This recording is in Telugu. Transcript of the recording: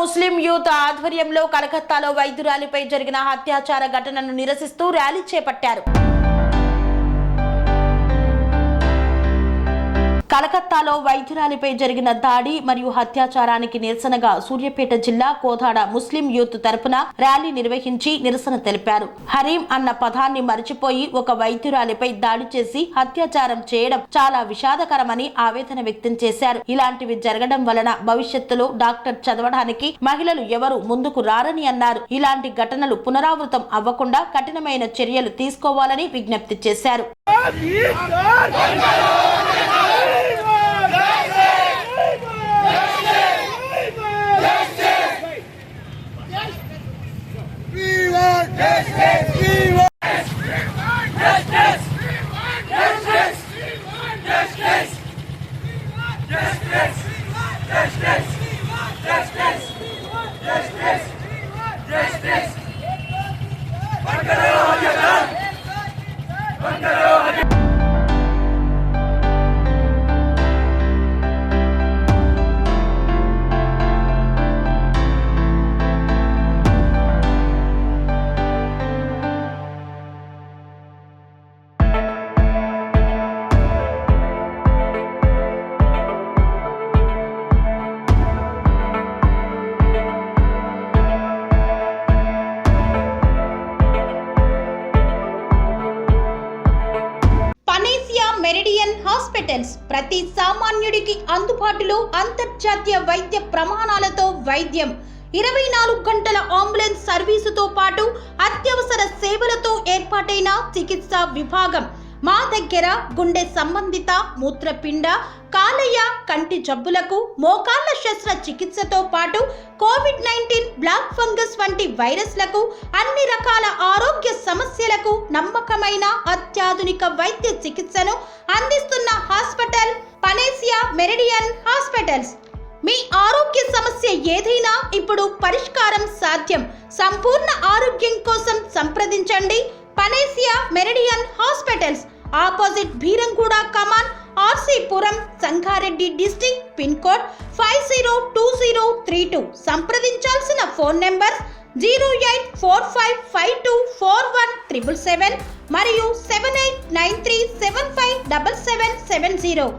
ముస్లిం యూత్ ఆధ్వర్యంలో కలకత్తాలో వైద్యురాలిపై జరిగిన అత్యాచార ఘటనను నిరసిస్తూ ర్యాలీ చేపట్టారు. కలకత్తాలో వైద్యురాలిపై జరిగిన దాడి మరియు అత్యాచారానికి నిరసనగా సూర్యాపేట జిల్లా కోదాడ ముస్లిం యూత్ తరపున ర్యాలీ నిర్వహించి నిరసన తెలిపారు. హరీం అన్న పదాన్ని మరిచిపోయి ఒక వైద్యురాలిపై దాడి చేసి అత్యాచారం చేయడం చాలా విషాదకరమని ఆవేదన వ్యక్తం చేశారు. ఇలాంటివి జరగడం వలన భవిష్యత్తులో డాక్టర్ చదవడానికి మహిళలు ఎవరు ముందుకు రారని అన్నారు. ఇలాంటి ఘటనలు పునరావృతం అవ్వకుండా కఠినమైన చర్యలు తీసుకోవాలని విజ్ఞప్తి చేశారు. మెరిడియన్ హాస్పిటల్స్ ప్రతి సామాన్యుడికి అందుబాటులో అంతర్జాతీయ వైద్య ప్రమాణాలతో వైద్యం, 24 గంటల అంబులెన్స్ సర్వీసుతో పాటు అత్యవసర సేవలతో ఏర్పాటైన చికిత్సా విభాగం. మా దగ్గర గుండె సంబంధిత, మూత్రపిండ, కాలేయ, కంటి జబ్బులకు, మోకాళ్ల శస్త్ర చికిత్సతో పాటు కోవిడ్-19, బ్లాక్ ఫంగస్ వంటి వైరస్లకు, అన్ని రకాల ఆరోగ్య సమస్యలకు నమ్మకమైన అత్యాధునిక వైద్య చికిత్సను అందిస్తున్న హాస్పిటల్ పనేసియా మెరిడియన్ హాస్పిటల్స్. మీ ఆరోగ్య సమస్య ఏదైనా ఇప్పుడు పరిష్కారం సాధ్యం. సంపూర్ణ ఆరోగ్యం కోసం సంప్రదించండి Panacea Meridian hospitals, opposite Beeramguda కమాన్, RC Puram, Sangareddy district, pin code 502032. సంప్రదించాల్సిన ఫోన్ నెంబర్ 0845524177 మరియు 7893757770.